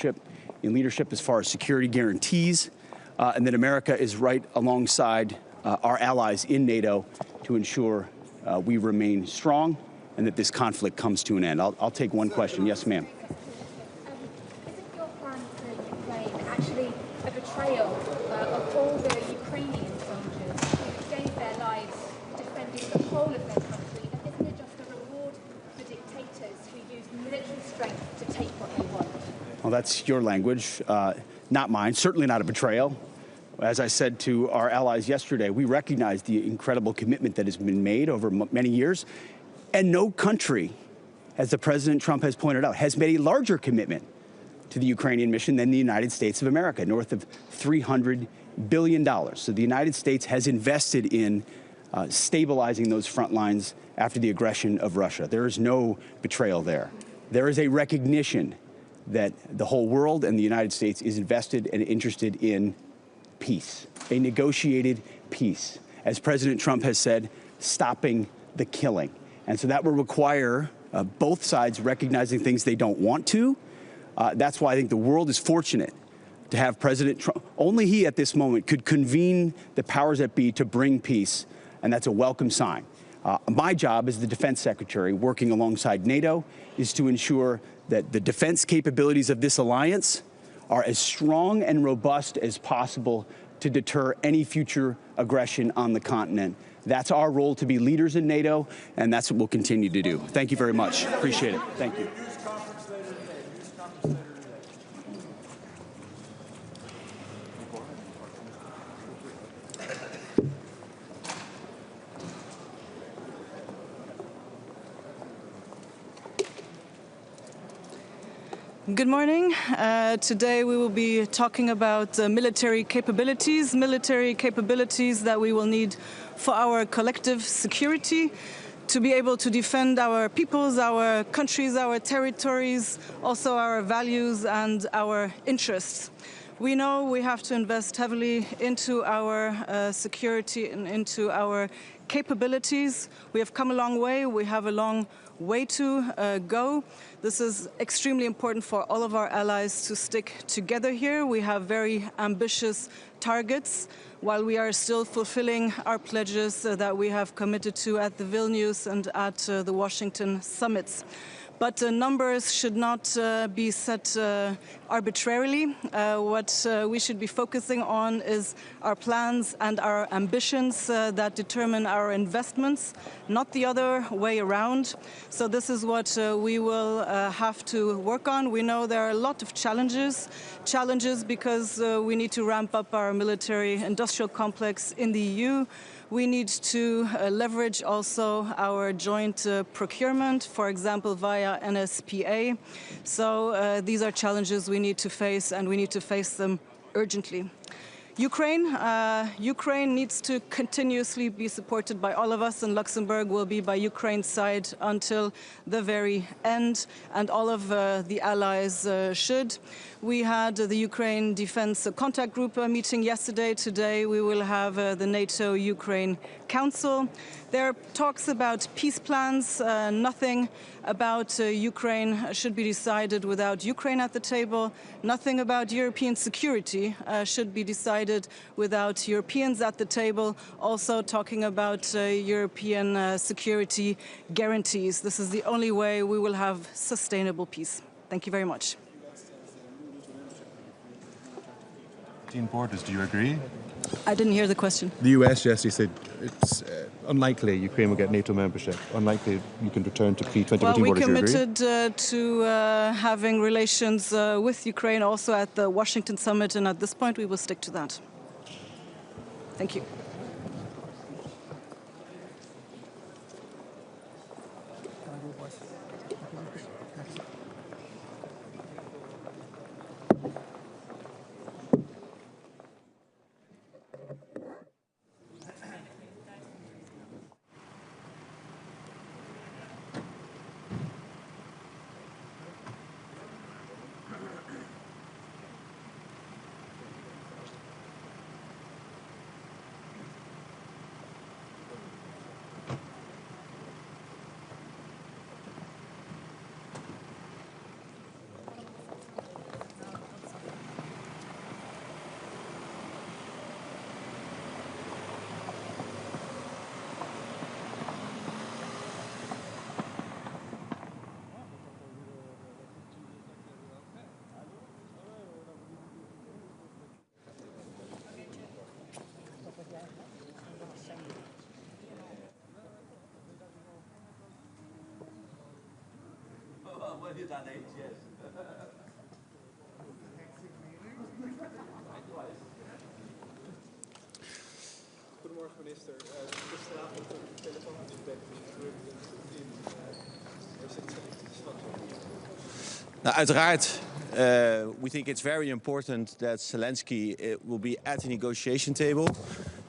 in leadership as far as security guarantees, and that America is right alongside our allies in NATO to ensure we remain strong and that this conflict comes to an end. I'll take one question. Yes, ma'am. Isn't your plan for Ukraine actually a betrayal of all the Ukrainian soldiers who gave their lives defending the whole of their country? And isn't it just a reward for dictators who use military strength to take what they want? Well, that's your language, not mine. Certainly not a betrayal. As I said to our allies yesterday, we recognize the incredible commitment that has been made over many years. And no country, as the President Trump has pointed out, has made a larger commitment to the Ukrainian mission than the United States of America, north of $300 billion. So the United States has invested in stabilizing those front lines after the aggression of Russia. There is no betrayal there. There is a recognition that the whole world and the United States is invested and interested in peace, a negotiated peace. As President Trump has said, stopping the killing. And so that will require both sides recognizing things they don't want to. That's why I think the world is fortunate to have President Trump. Only he at this moment could convene the powers that be to bring peace, and that's a welcome sign. My job as the Defense Secretary, working alongside NATO, is to ensure that the defense capabilities of this alliance are as strong and robust as possible to deter any future aggression on the continent. That's our role, to be leaders in NATO, and that's what we'll continue to do. Thank you very much. Appreciate it. Thank you. Good morning. Today we will be talking about military capabilities that we will need for our collective security, to be able to defend our peoples, our countries, our territories, also our values and our interests. We know we have to invest heavily into our security and into our capabilities. We have come a long way. We have a long way to go. This is extremely important for all of our allies to stick together here. We have very ambitious targets, while we are still fulfilling our pledges that we have committed to at the Vilnius and at the Washington summits. But numbers should not be set arbitrarily. What we should be focusing on is our plans and our ambitions that determine our investments, not the other way around. So this is what we will have to work on. We know there are a lot of challenges because we need to ramp up our military-industrial complex in the EU. We need to leverage also our joint procurement, for example, via NSPA. So these are challenges we need to face, and we need to face them urgently. Ukraine needs to continuously be supported by all of us, and Luxembourg will be by Ukraine's side until the very end, and all of the allies should. We had the Ukraine Defence Contact Group meeting yesterday. Today we will have the NATO Ukraine Council. There are talks about peace plans. Nothing about Ukraine should be decided without Ukraine at the table. Nothing about European security should be decided without Europeans at the table. Also talking about European security guarantees. This is the only way we will have sustainable peace. Thank you very much. Borders, do you agree? I didn't hear the question. The US yesterday said it's unlikely Ukraine will get NATO membership. Unlikely you can return to pre-2014 borders. Well, we committed to having relations with Ukraine also at the Washington summit, and at this point we will stick to that. Thank you. Goedemorgen minister. Gisteravond een telefoongesprek tussen Rutte en Waar zit de stand op? Nou, uiteraard, we think it's very important that Zelensky will be at the negotiation table.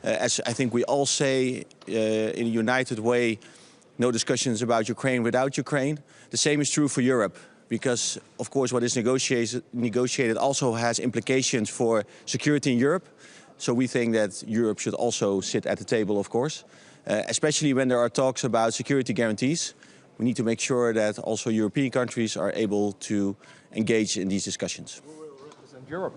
As I think we all say in a united way, no discussions about Ukraine without Ukraine. The same is true for Europe, because of course what is negotiated also has implications for security in Europe. So we think that Europe should also sit at the table, of course, especially when there are talks about security guarantees. We need to make sure that also European countries are able to engage in these discussions. Who will represent Europe?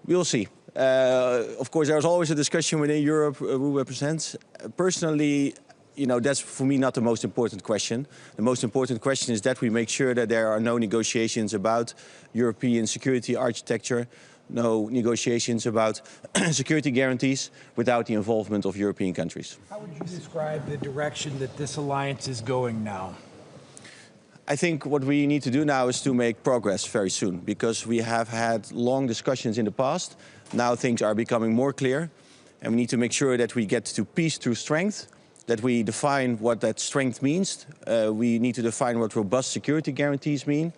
We'll see. Of course, there's always a discussion within Europe who represents. Personally, that's for me not the most important question. The most important question is that we make sure that there are no negotiations about European security architecture, no negotiations about security guarantees without the involvement of European countries. How would you describe the direction that this alliance is going now? I think what we need to do now is to make progress very soon, because we have had long discussions in the past. Now things are becoming more clear, and we need to make sure that we get to peace through strength, that we define what that strength means. We need to define what robust security guarantees mean.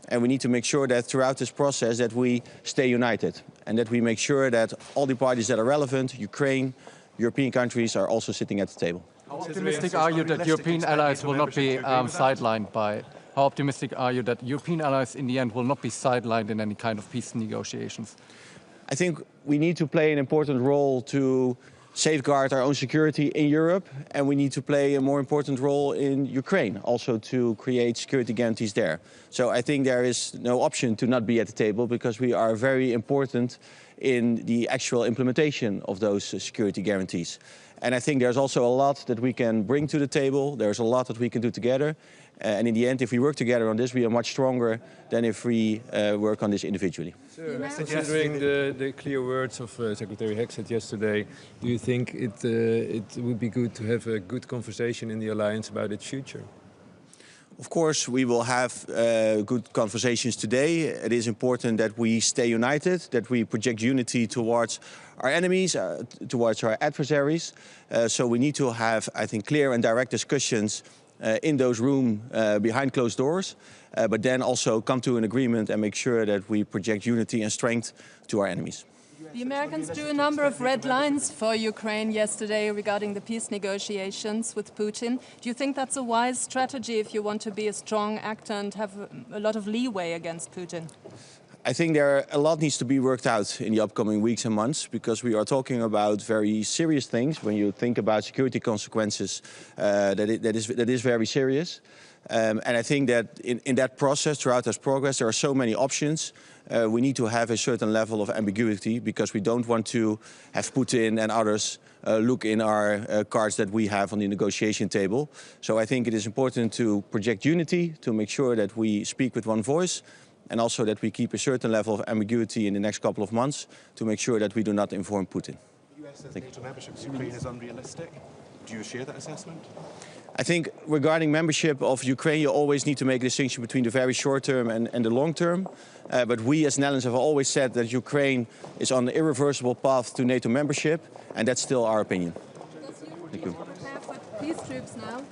And we need to make sure that throughout this process that we stay united and that we make sure that all the parties that are relevant, Ukraine, European countries, are also sitting at the table. How optimistic are you that European allies will not be sidelined by? How optimistic are you that European allies in the end will not be sidelined in any kind of peace negotiations? I think we need to play an important role to safeguard our own security in Europe, and we need to play a more important role in Ukraine, also to create security guarantees there. So I think there is no option to not be at the table, because we are very important in the actual implementation of those security guarantees. And I think there's also a lot that we can bring to the table. There's a lot that we can do together. And in the end, if we work together on this, we are much stronger than if we work on this individually. Sir, considering the clear words of Secretary Hegseth yesterday, do you think it would be good to have a good conversation in the alliance about its future? Of course, we will have good conversations today. It is important that we stay united, that we project unity towards our enemies, towards our adversaries. So we need to have, I think, clear and direct discussions in those rooms behind closed doors, but then also come to an agreement and make sure that we project unity and strength to our enemies. The Americans drew a number of red lines for Ukraine yesterday regarding the peace negotiations with Putin. Do you think that's a wise strategy if you want to be a strong actor and have a lot of leeway against Putin? I think a lot needs to be worked out in the upcoming weeks and months, because we are talking about very serious things. When you think about security consequences, that is very serious. And I think that in that process, throughout this progress, there are so many options. We need to have a certain level of ambiguity, because we don't want to have Putin and others look in our cards that we have on the negotiation table. So I think it is important to project unity, to make sure that we speak with one voice, and also that we keep a certain level of ambiguity in the next couple of months to make sure that we do not inform Putin. The US says NATO membership of Ukraine is unrealistic. Do you share that assessment? I think regarding membership of Ukraine, you always need to make a distinction between the very short term and the long term. But we as Netherlands have always said that Ukraine is on an irreversible path to NATO membership, and that's still our opinion. Thank you. Prepare for peace troops now.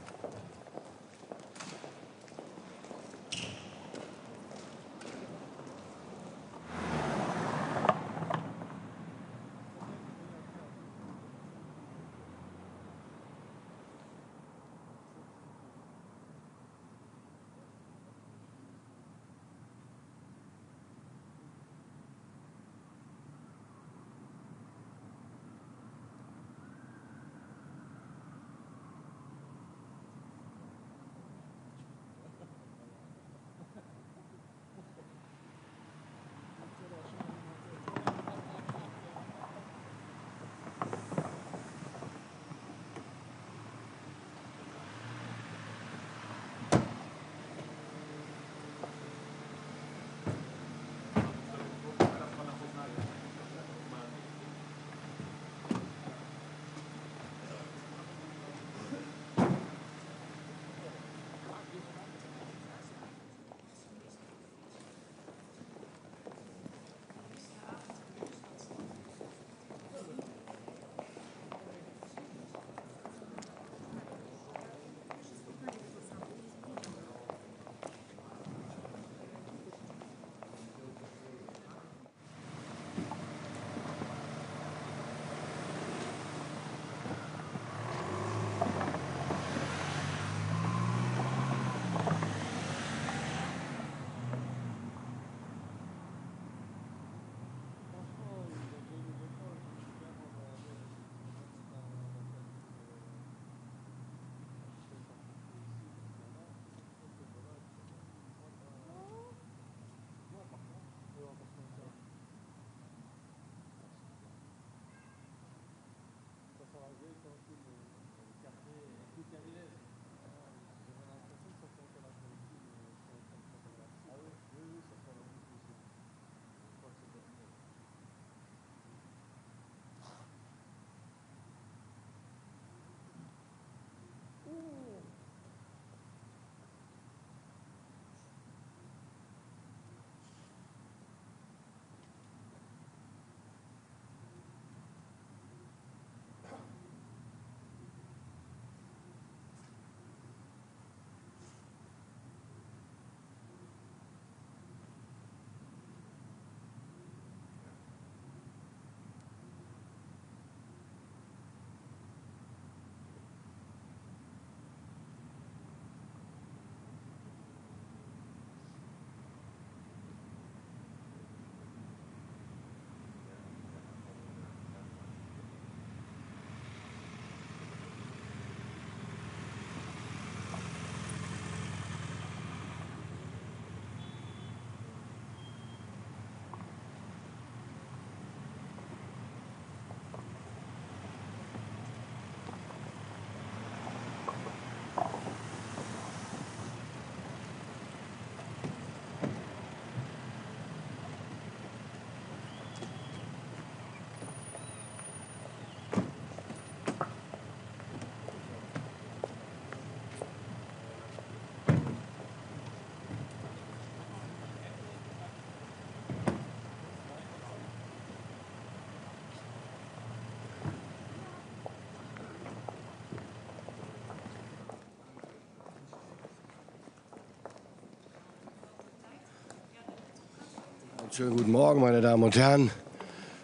Schönen guten Morgen, meine Damen und Herren.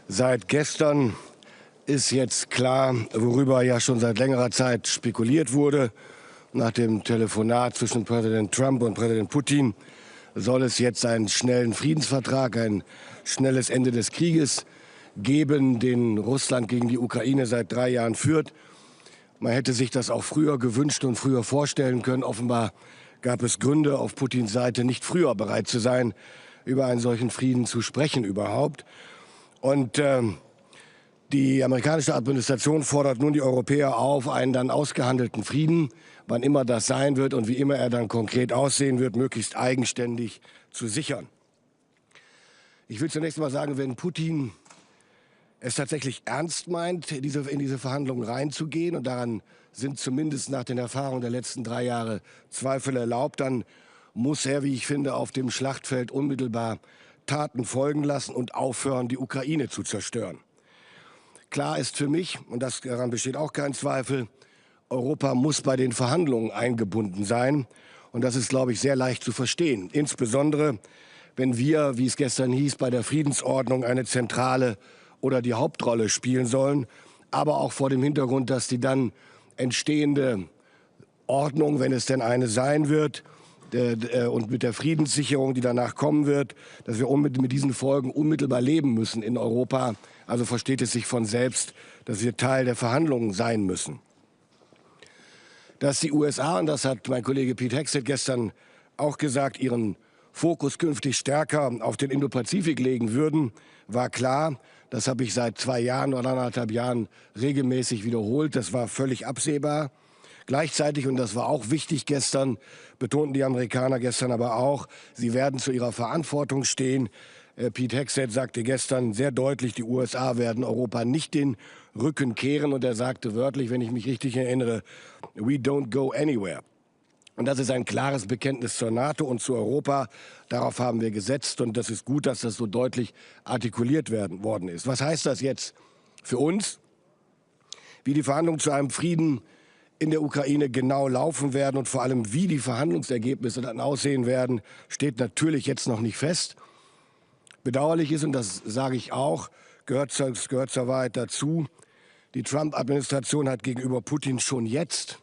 Seit gestern ist jetzt klar, worüber ja schon seit längerer Zeit spekuliert wurde. Nach dem Telefonat zwischen Präsident Trump und Präsident Putin soll es jetzt einen schnellen Friedensvertrag, ein schnelles Ende des Krieges geben, den Russland gegen die Ukraine seit 3 Jahren führt. Man hätte sich das auch früher gewünscht und früher vorstellen können. Offenbar gab es Gründe auf Putins Seite, nicht früher bereit zu sein, über einen solchen Frieden zu sprechen überhaupt. Und die amerikanische Administration fordert nun die Europäer auf, einen dann ausgehandelten Frieden, wann immer das sein wird und wie immer er dann konkret aussehen wird, möglichst eigenständig zu sichern. Ich will zunächst mal sagen, wenn Putin es tatsächlich ernst meint, in diese Verhandlungen reinzugehen, und daran sind zumindest nach den Erfahrungen der letzten 3 Jahre Zweifel erlaubt, dann muss er, wie ich finde, auf dem Schlachtfeld unmittelbar Taten folgen lassen und aufhören, die Ukraine zu zerstören. Klar ist für mich, und daran besteht auch kein Zweifel, Europa muss bei den Verhandlungen eingebunden sein. Und das ist, glaube ich, sehr leicht zu verstehen. Insbesondere, wenn wir, wie es gestern hieß, bei der Friedensordnung eine zentrale oder die Hauptrolle spielen sollen. Aber auch vor dem Hintergrund, dass die dann entstehende Ordnung, wenn es denn eine sein wird, und mit der Friedenssicherung, die danach kommen wird, dass wir mit diesen Folgen unmittelbar leben müssen in Europa. Also versteht es sich von selbst, dass wir Teil der Verhandlungen sein müssen. Dass die USA, und das hat mein Kollege Pete Hegseth gestern auch gesagt, ihren Fokus künftig stärker auf den Indopazifik legen würden, war klar. Das habe ich seit 2 Jahren oder 1,5 Jahren regelmäßig wiederholt. Das war völlig absehbar. Gleichzeitig, und das war auch wichtig gestern, betonten die Amerikaner gestern aber auch, sie werden zu ihrer Verantwortung stehen. Pete Hegseth sagte gestern sehr deutlich, die USA werden Europa nicht den Rücken kehren. Und er sagte wörtlich, wenn ich mich richtig erinnere, we don't go anywhere. Und das ist ein klares Bekenntnis zur NATO und zu Europa. Darauf haben wir gesetzt, und das ist gut, dass das so deutlich artikuliert worden ist. Was heißt das jetzt für uns? Wie die Verhandlungen zu einem Frieden in der Ukraine genau laufen werden und vor allem, wie die Verhandlungsergebnisse dann aussehen werden, steht natürlich jetzt noch nicht fest. Bedauerlich ist, und das sage ich auch, gehört zur Wahrheit dazu, die Trump-Administration hat gegenüber Putin schon jetzt,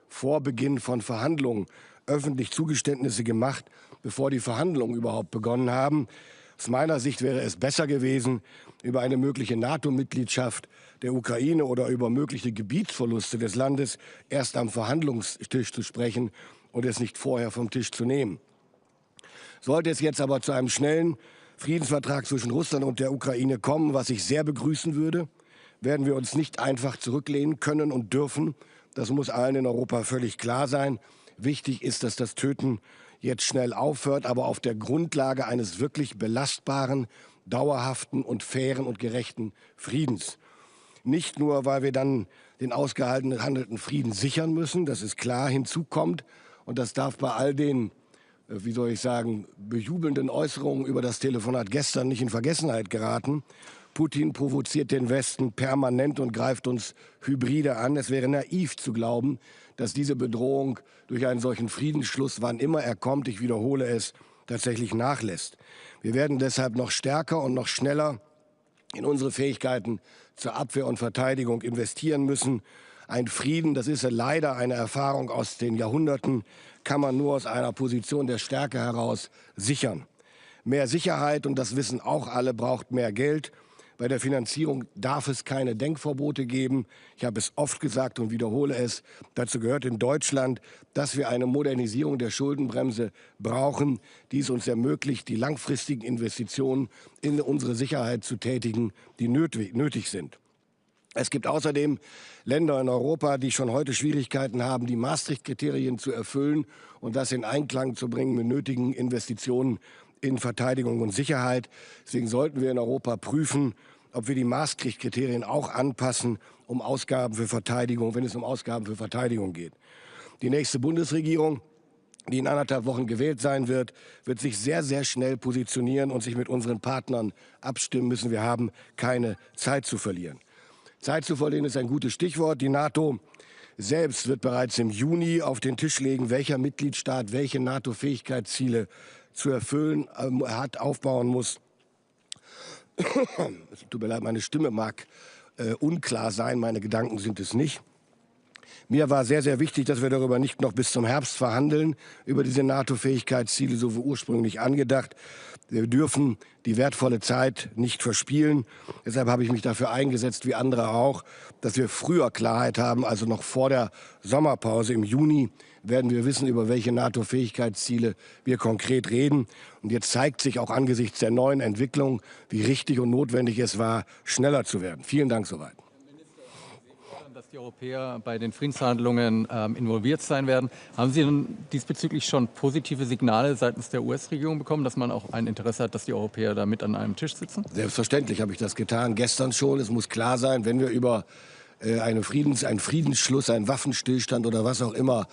vor Beginn von Verhandlungen, öffentlich Zugeständnisse gemacht, bevor die Verhandlungen überhaupt begonnen haben. Aus meiner Sicht wäre es besser gewesen, über eine mögliche NATO-Mitgliedschaft der Ukraine oder über mögliche Gebietsverluste des Landes erst am Verhandlungstisch zu sprechen und es nicht vorher vom Tisch zu nehmen. Sollte es jetzt aber zu einem schnellen Friedensvertrag zwischen Russland und der Ukraine kommen, was ich sehr begrüßen würde, werden wir uns nicht einfach zurücklehnen können und dürfen. Das muss allen in Europa völlig klar sein. Wichtig ist, dass das Töten jetzt schnell aufhört, aber auf der Grundlage eines wirklich belastbaren, dauerhaften und fairen und gerechten Friedens. Nicht nur, weil wir dann den ausgehandelten Frieden sichern müssen, das ist klar, hinzu kommt, und das darf bei all den, wie soll ich sagen, bejubelnden Äußerungen über das Telefonat gestern nicht in Vergessenheit geraten. Putin provoziert den Westen permanent und greift uns Hybride an. Es wäre naiv zu glauben, dass diese Bedrohung durch einen solchen Friedensschluss, wann immer er kommt, ich wiederhole es, tatsächlich nachlässt. Wir werden deshalb noch stärker und noch schneller in unsere Fähigkeiten zur Abwehr und Verteidigung investieren müssen. Ein Frieden, das ist leider eine Erfahrung aus den Jahrhunderten, kann man nur aus einer Position der Stärke heraus sichern. Mehr Sicherheit, und das wissen auch alle, braucht mehr Geld. Bei der Finanzierung darf es keine Denkverbote geben. Ich habe es oft gesagt und wiederhole es. Dazu gehört in Deutschland, dass wir eine Modernisierung der Schuldenbremse brauchen, die es uns ermöglicht, die langfristigen Investitionen in unsere Sicherheit zu tätigen, die nötig sind. Es gibt außerdem Länder in Europa, die schon heute Schwierigkeiten haben, die Maastricht-Kriterien zu erfüllen und das in Einklang zu bringen mit nötigen Investitionen in Verteidigung und Sicherheit. Deswegen sollten wir in Europa prüfen, ob wir die Maastricht-Kriterien auch anpassen, um Ausgaben für Verteidigung, wenn es um Ausgaben für Verteidigung geht. Die nächste Bundesregierung, die in 1,5 Wochen gewählt sein wird, wird sich sehr, sehr schnell positionieren und sich mit unseren Partnern abstimmen müssen. Wir haben keine Zeit zu verlieren. Zeit zu verlieren ist ein gutes Stichwort. Die NATO selbst wird bereits im Juni auf den Tisch legen, welcher Mitgliedstaat welche NATO-Fähigkeitsziele zu erfüllen aufbauen muss, Es tut mir leid, meine Stimme mag unklar sein, meine Gedanken sind es nicht. Mir war sehr, sehr wichtig, dass wir darüber nicht noch bis zum Herbst verhandeln, über diese NATO-Fähigkeitsziele, so wie ursprünglich angedacht. Wir dürfen die wertvolle Zeit nicht verspielen. Deshalb habe ich mich dafür eingesetzt, wie andere auch, dass wir früher Klarheit haben, also noch vor der Sommerpause im Juni werden wir wissen, über welche NATO-Fähigkeitsziele wir konkret reden. Und jetzt zeigt sich auch angesichts der neuen Entwicklung, wie richtig und notwendig es war, schneller zu werden. Vielen Dank soweit. Dass die Europäer bei den Friedensverhandlungen involviert sein werden. Haben Sie denn diesbezüglich schon positive Signale seitens der US-Regierung bekommen, dass man auch ein Interesse hat, dass die Europäer da mit an einem Tisch sitzen? Selbstverständlich habe ich das getan, gestern schon. Es muss klar sein, wenn wir über einen Friedensschluss, einen Waffenstillstand oder was auch immer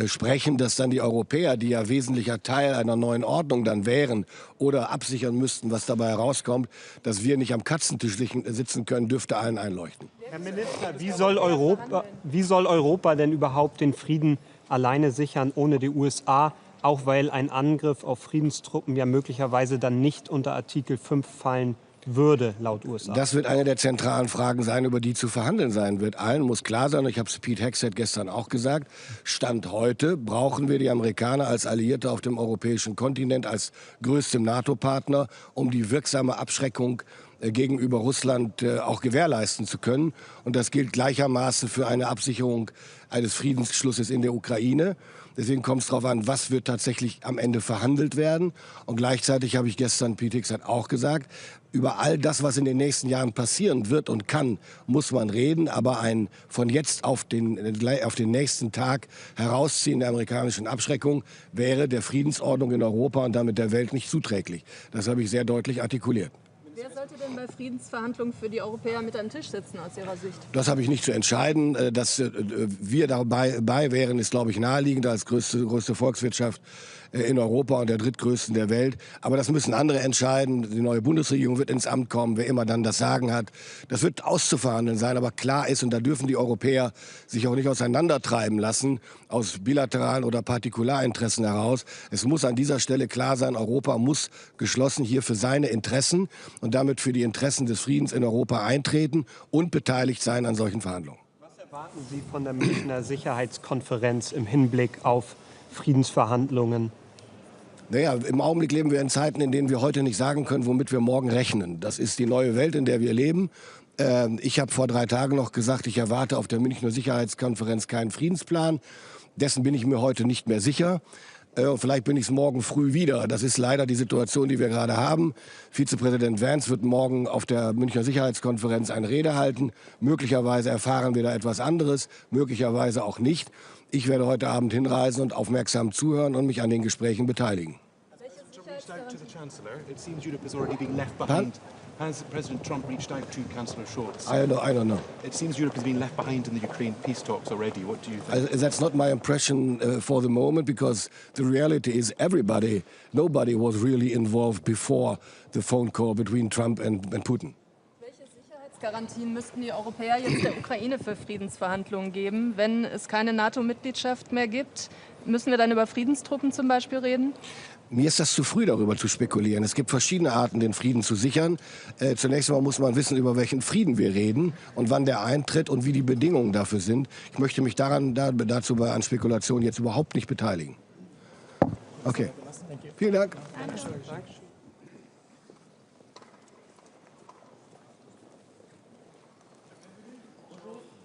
sprechen, dass dann die Europäer, die ja wesentlicher Teil einer neuen Ordnung dann wären oder absichern müssten, was dabei herauskommt, dass wir nicht am Katzentisch sitzen können, dürfte allen einleuchten. Herr Minister, wie soll Europa denn überhaupt den Frieden alleine sichern ohne die USA, auch weil ein Angriff auf Friedenstruppen ja möglicherweise dann nicht unter Artikel 5 fallen würde, laut USA? Das wird eine der zentralen Fragen sein, über die zu verhandeln sein wird. Allen muss klar sein, und ich habe es Pete Hegseth gestern auch gesagt, Stand heute brauchen wir die Amerikaner als Alliierte auf dem europäischen Kontinent, als größtem NATO-Partner, um die wirksame Abschreckung gegenüber Russland auch gewährleisten zu können. Und das gilt gleichermaßen für eine Absicherung eines Friedensschlusses in der Ukraine. Deswegen kommt es darauf an, was wird tatsächlich am Ende verhandelt werden. Und gleichzeitig habe ich gestern Pete Hegseth auch gesagt, über all das, was in den nächsten Jahren passieren wird und kann, muss man reden. Aber ein von jetzt auf den nächsten Tag herausziehen der amerikanischen Abschreckung wäre der Friedensordnung in Europa und damit der Welt nicht zuträglich. Das habe ich sehr deutlich artikuliert. Wer sollte denn bei Friedensverhandlungen für die Europäer mit am Tisch sitzen aus Ihrer Sicht? Das habe ich nicht zu entscheiden. Dass wir dabei wären, ist, glaube ich, naheliegend als größte Volkswirtschaft in Europa und der drittgrößten der Welt. Aber das müssen andere entscheiden. Die neue Bundesregierung wird ins Amt kommen, wer immer dann das Sagen hat. Das wird auszuverhandeln sein, aber klar ist, und da dürfen die Europäer sich auch nicht auseinandertreiben lassen, aus bilateralen oder Partikularinteressen heraus. Es muss an dieser Stelle klar sein, Europa muss geschlossen hier für seine Interessen und damit für die Interessen des Friedens in Europa eintreten und beteiligt sein an solchen Verhandlungen. Was erwarten Sie von der Münchner Sicherheitskonferenz im Hinblick auf Friedensverhandlungen? Naja, im Augenblick leben wir in Zeiten, in denen wir heute nicht sagen können, womit wir morgen rechnen. Das ist die neue Welt, in der wir leben. Ich habe vor 3 Tagen noch gesagt, ich erwarte auf der Münchner Sicherheitskonferenz keinen Friedensplan. Dessen bin ich mir heute nicht mehr sicher. Vielleicht bin ich es morgen früh wieder. Das ist leider die Situation, die wir gerade haben. Vizepräsident Vance wird morgen auf der Münchner Sicherheitskonferenz eine Rede halten. Möglicherweise erfahren wir da etwas anderes, möglicherweise auch nicht. Ich werde heute Abend hinreisen und aufmerksam zuhören und mich an den Gesprächen beteiligen. Has President Trump reached out to Chancellor Scholz? I don't know. It seems Europe has been left behind in the Ukraine peace talks already. What do you think? That's not my impression for the moment, because the reality is nobody was really involved before the phone call between Trump and Putin. Welche Sicherheitsgarantien müssten die Europäer jetzt der Ukraine für Friedensverhandlungen geben, wenn es keine NATO-Mitgliedschaft mehr gibt? Müssen wir dann über Friedenstruppen zum Beispiel reden? Mir ist das zu früh, darüber zu spekulieren. Es gibt verschiedene Arten, den Frieden zu sichern. Zunächst einmal muss man wissen, über welchen Frieden wir reden und wann der eintritt und wie die Bedingungen dafür sind. Ich möchte mich dazu an Spekulationen jetzt überhaupt nicht beteiligen. Okay. Vielen Dank.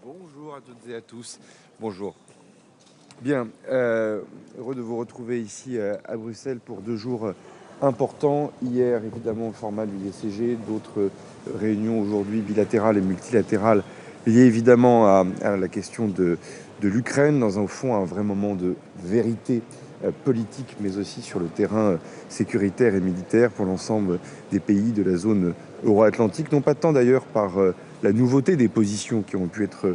Bonjour à toutes et à tous. Bonjour. Bien, heureux de vous retrouver ici à Bruxelles pour 2 jours importants. Hier, évidemment, format du DCG, d'autres réunions aujourd'hui bilatérales et multilatérales liées évidemment à la question de l'Ukraine, dans un fond un vrai moment de vérité politique, mais aussi sur le terrain sécuritaire et militaire pour l'ensemble des pays de la zone euro-atlantique, non pas tant d'ailleurs par la nouveauté des positions qui ont pu être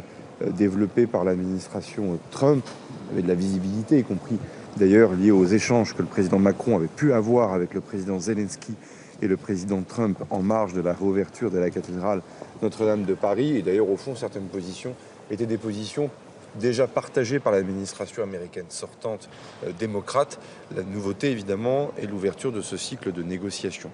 développées par l'administration Trump, avec de la visibilité, y compris d'ailleurs liée aux échanges que le président Macron avait pu avoir avec le président Zelensky et le président Trump en marge de la réouverture de la cathédrale Notre-Dame de Paris. Et d'ailleurs, au fond, certaines positions étaient des positions déjà partagées par l'administration américaine sortante démocrate. La nouveauté, évidemment, est l'ouverture de ce cycle de négociations.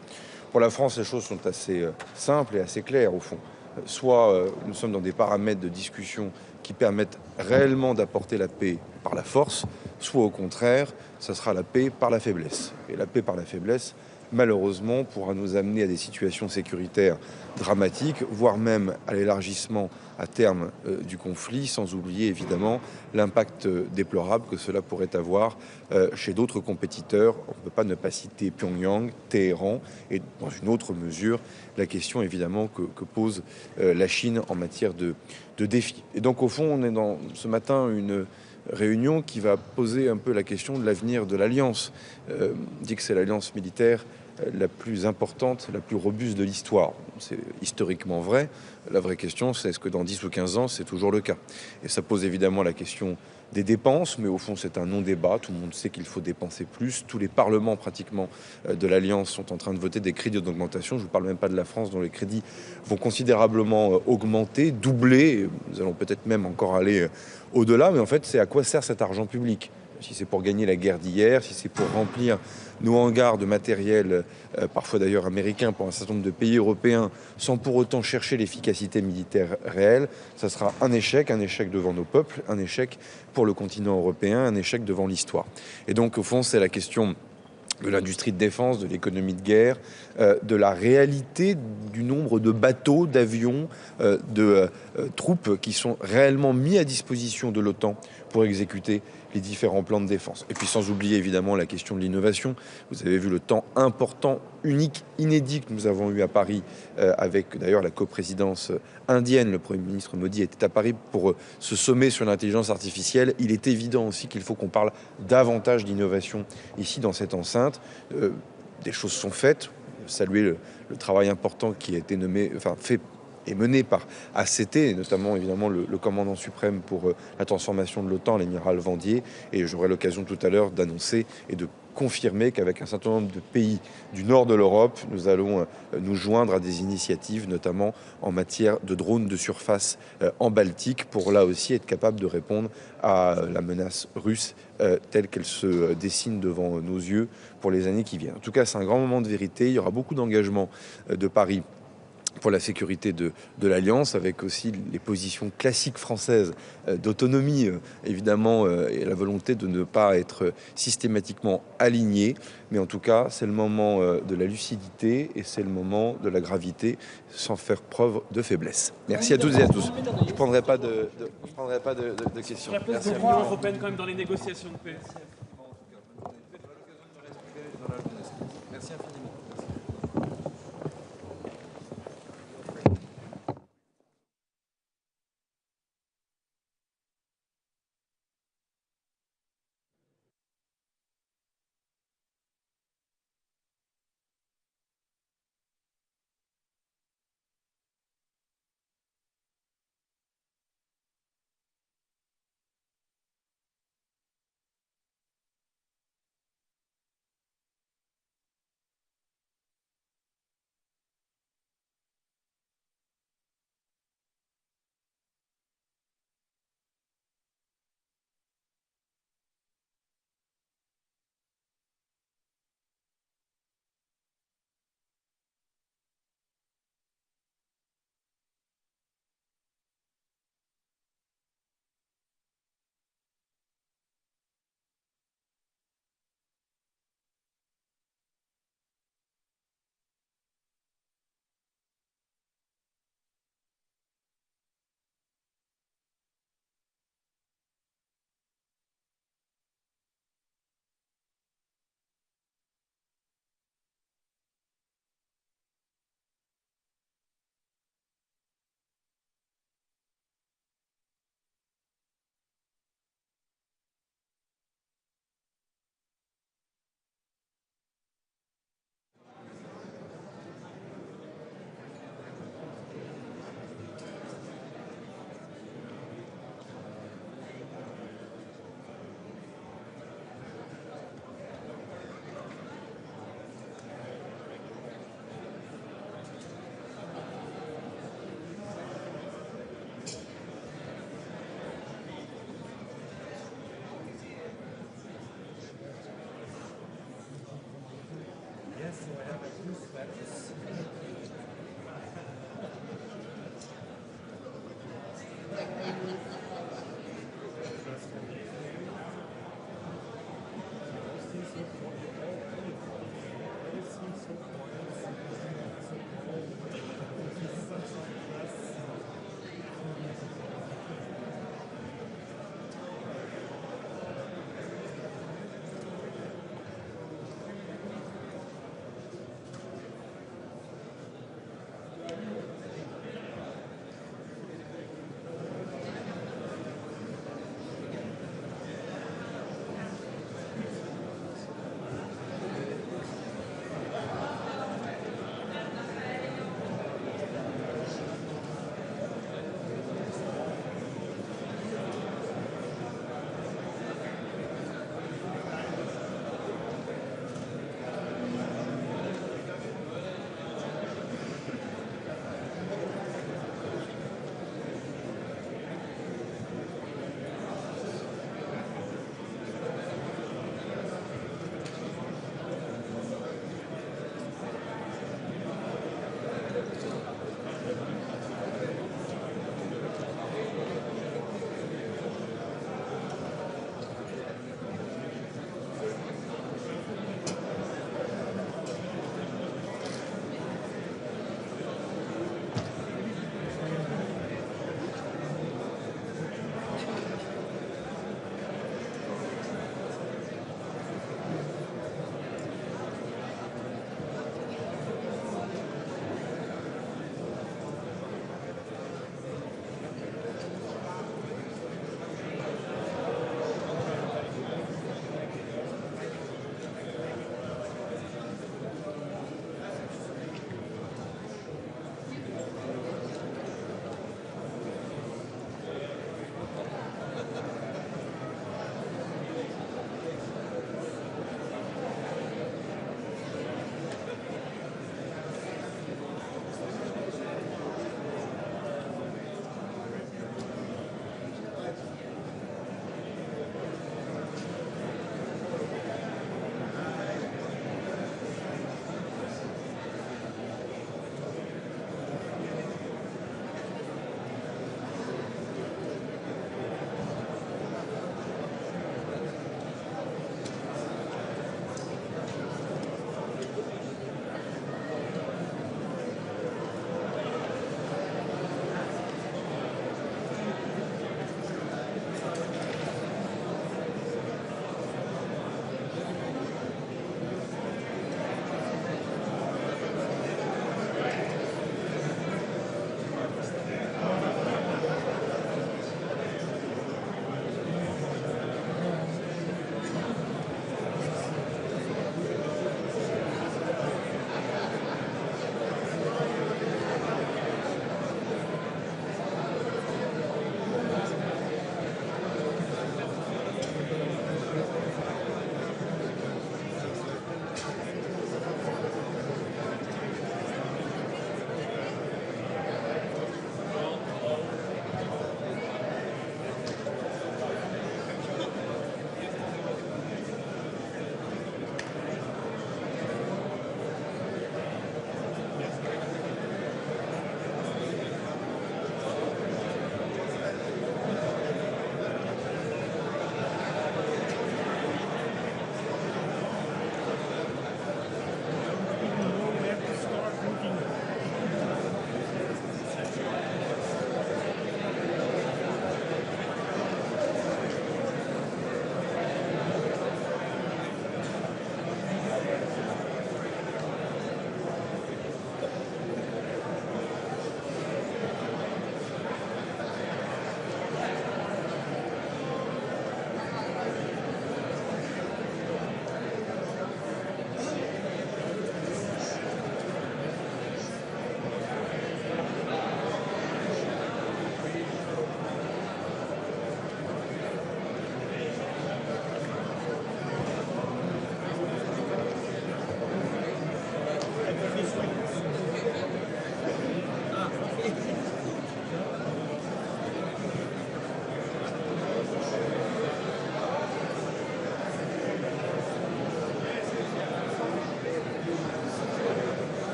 Pour la France, les choses sont assez simples et assez claires au fond. Soit nous sommes dans des paramètres de discussion qui permettent réellement d'apporter la paix par la force, soit au contraire, ça sera la paix par la faiblesse. Et la paix par la faiblesse, malheureusement, pourra nous amener à des situations sécuritaires dramatiques, voire même à l'élargissement à terme du conflit, sans oublier évidemment l'impact déplorable que cela pourrait avoir chez d'autres compétiteurs. On ne peut pas ne pas citer Pyongyang, Téhéran et dans une autre mesure la question évidemment que pose la Chine en matière de défis. Et donc au fond, on est dans ce matin une réunion qui va poser un peu la question de l'avenir de l'Alliance. On dit que c'est l'alliance militaire la plus importante, la plus robuste de l'histoire. C'est historiquement vrai. La vraie question, c'est est-ce que dans 10 ou 15 ans, c'est toujours le cas? Et ça pose évidemment la question des dépenses, mais au fond, c'est un non-débat. Tout le monde sait qu'il faut dépenser plus. Tous les parlements, pratiquement, de l'Alliance sont en train de voter des crédits d'augmentation. Je ne vous parle même pas de la France, dont les crédits vont considérablement augmenter, doubler. Nous allons peut-être même encore aller au-delà. Mais en fait, c'est à quoi sert cet argent public? Si c'est pour gagner la guerre d'hier, si c'est pour remplir nos hangars de matériel, parfois d'ailleurs américain, pour un certain nombre de pays européens, sans pour autant chercher l'efficacité militaire réelle, ça sera un échec devant nos peuples, un échec pour le continent européen, un échec devant l'histoire. Et donc, au fond, c'est la question de l'industrie de défense, de l'économie de guerre, de la réalité du nombre de bateaux, d'avions, de troupes qui sont réellement mis à disposition de l'OTAN pour exécuter les différents plans de défense. Et puis sans oublier évidemment la question de l'innovation. Vous avez vu le temps important, unique, inédit que nous avons eu à Paris avec d'ailleurs la coprésidence indienne. Le Premier ministre Modi était à Paris pour ce sommet sur l'intelligence artificielle. Il est évident aussi qu'il faut qu'on parle davantage d'innovation ici dans cette enceinte. Des choses sont faites. Saluer le travail important qui a été fait et mené par ACT, et notamment évidemment le commandant suprême pour la transformation de l'OTAN, l'amiral Vendier. Et j'aurai l'occasion tout à l'heure d'annoncer et de confirmer qu'avec un certain nombre de pays du nord de l'Europe, nous allons nous joindre à des initiatives, notamment en matière de drones de surface en Baltique, pour là aussi être capable de répondre à la menace russe telle qu'elle se dessine devant nos yeux pour les années qui viennent. En tout cas, c'est un grand moment de vérité. Il y aura beaucoup d'engagement de Paris pour la sécurité de l'Alliance, avec aussi les positions classiques françaises d'autonomie, évidemment, et la volonté de ne pas être systématiquement aligné. Mais en tout cas, c'est le moment de la lucidité et c'est le moment de la gravité, sans faire preuve de faiblesse. Merci à toutes et à tous. Je ne prendrai pas de questions. La place de l'Union européenne quand même dans les négociations de paix. Merci infiniment.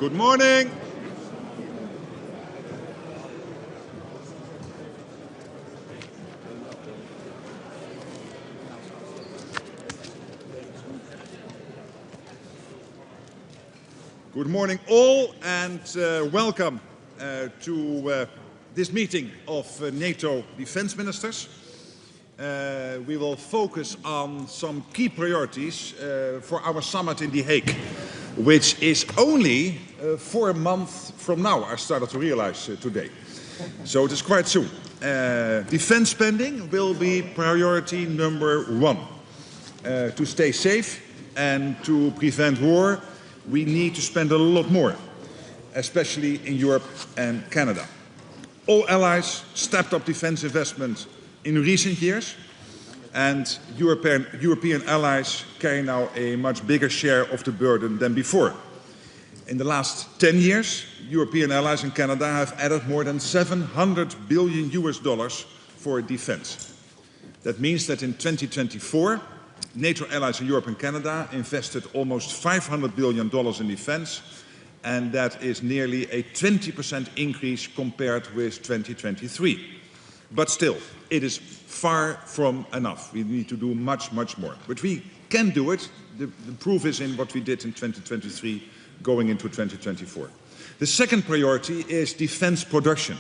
Good morning. Good morning all, and welcome to this meeting of NATO Defence Ministers. We will focus on some key priorities for our summit in The Hague, which is only 4 months from now, I started to realize today. So it is quite soon. Defence spending will be priority number 1. To stay safe and to prevent war, we need to spend a lot more, especially in Europe and Canada. All allies stepped up defence investment in recent years, and European allies carry now a much bigger share of the burden than before. In the last 10 years, European allies and Canada have added more than $700 billion for defence. That means that in 2024, NATO allies in Europe and Canada invested almost $500 billion in defence, and that is nearly a 20% increase compared with 2023. But still, it is far from enough. We need to do much, much more. But we can do it. The proof is in what we did in 2023 going into 2024. The second priority is defence production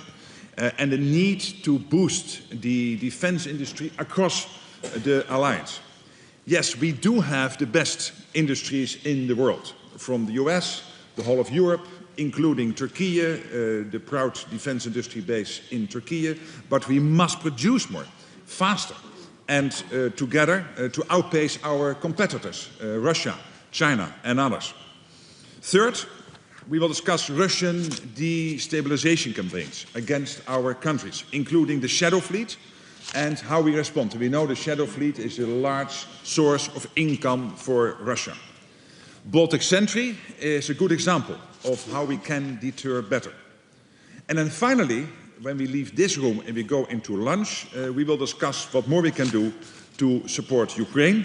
and the need to boost the defence industry across the alliance. Yes, we do have the best industries in the world, from the US, the whole of Europe, including Turkey, the proud defence industry base in Turkey, but we must produce more, faster, and together to outpace our competitors, Russia, China, and others. Third, we will discuss Russian destabilization campaigns against our countries, including the Shadow Fleet, and how we respond. We know the Shadow Fleet is a large source of income for Russia. Baltic Sentry is a good example of how we can deter better. And then finally, when we leave this room and we go into lunch, we will discuss what more we can do to support Ukraine.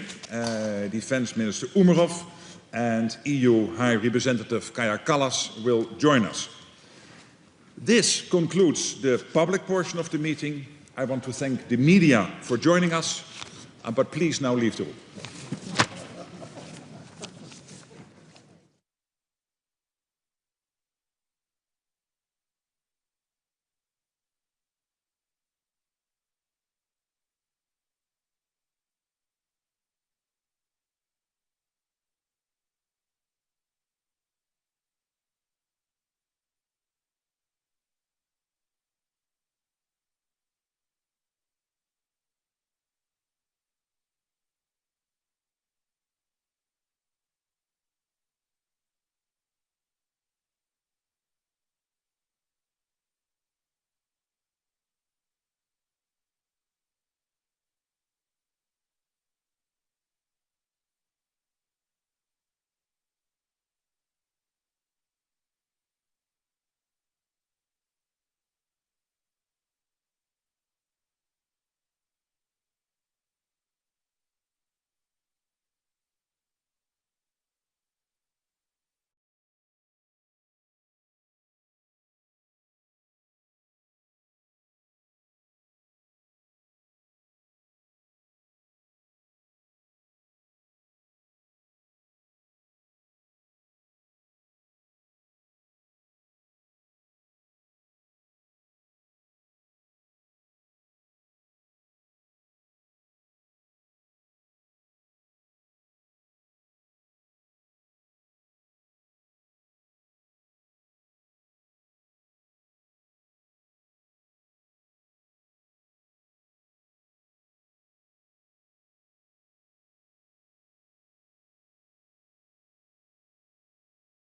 Defence Minister Umerov and EU High Representative Kaja Kallas will join us. This concludes the public portion of the meeting. I want to thank the media for joining us, but please now leave the room.